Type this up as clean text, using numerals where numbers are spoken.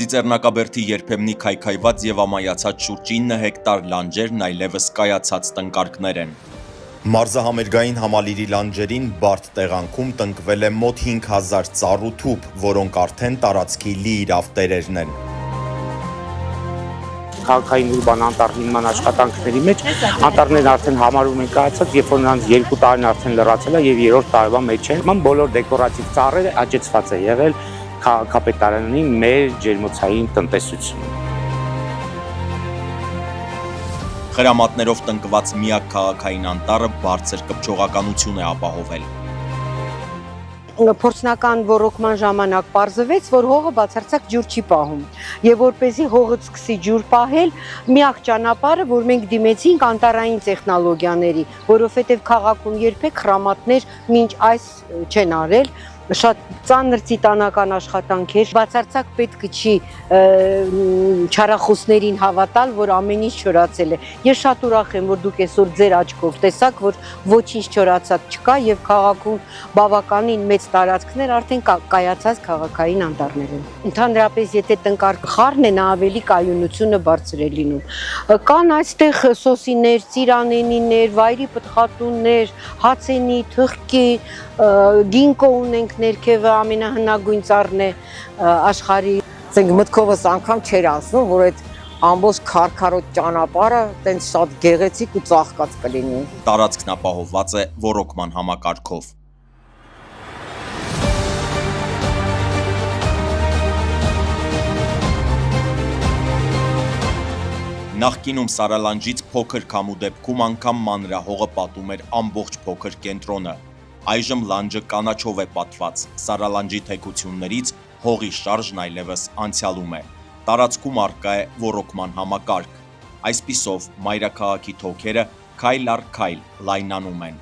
Ձեռնակաբերդի երբեմնի քայքայված եւ ամայացած շուրջ 9 հեկտար լանջերն այլևս կայացած տնկարկներ են։ Մարզահամերգային համալիրի լանջերին բարդ տեղանքում տնկվել է մոտ 5000 ծառ ու թուփ, որոնք արդեն տարածքի լիիրավ տերերն են։ Քաղաքային ուրբան անտառ հիմնման աշխատանքների մեջ անտառներն արդեն համարում են կայացած, երբ որ նրանց 2 տարին արդեն լրացել է եւ 3-րդ տարվա մեջ են։ Բոլոր դեկորատիվ ծառերը աճեցված է եղել քաղաքապետարանի մեր ջերմոցային տնտեսությունը։ Խրամատներով տնկված միակ քաղաքային անտառը բարձր կպչողականություն է ապահովել։ Փորձնական ոռոգման ժամանակ պարզվեց, որ հողը բացարձակ ջուր չի պահում, եւ որպեսզի հողը սկսի ջուր պահել, միակ ճանապարհը, որ մենք դիմեցինք անտառային տեխնոլոգիաների, որովհետեւ քաղաքում երբեք խրամատներ մինչ այս չեն արել, շատ ծանր տիտանական աշխատանք էր, բացարձակ պետք չի չարախոսներին հավատալ, որ ամեն ինչ չորացել է։ Ես շատ ուրախ եմ, որ դուք այսօր ձեր աչքով տեսաք, որ ոչինչ չորացած չկա եւ քաղաքում բավականին մեծ տարածքներ արդեն կայացած քաղաքային անտառներ են։ Ընդհանրապես, եթե տնկարկ խառն է, նա ավելի կայունությունը բարձր է լինում։ Կան այստեղ սոսիներ, ծիրանենիներ, վայրի պտղատուններ, հացենի, թխկի, գինկո ունենք ներքևը ամենահնագույն ծառն է աշխարհի։ Ցենք մտքովս անգամ չէր անցնում, որ այդ ամբողջ քարքարոտ ճանապարհը տենց շատ գեղեցիկ ու ծաղկած կլինի։ Տարածքն ապահովված է ոռոգման համակարգով։ Նախկինում Սարալանջից փոքր քամու դեպքում անգամ մանրահողը պատում էր ամբողջ փոքր կենտրոնը։ Այժմ լանջը կանաչով է պատված, Սարալանջի թեքություններից հողի շարժն այլևս անցյալում է։ Տարածքում առկա է ոռոգման համակարգ։ Այսպիսով մայրաքաղաքի թոքերը քայլ առ քայլ լայնանում են։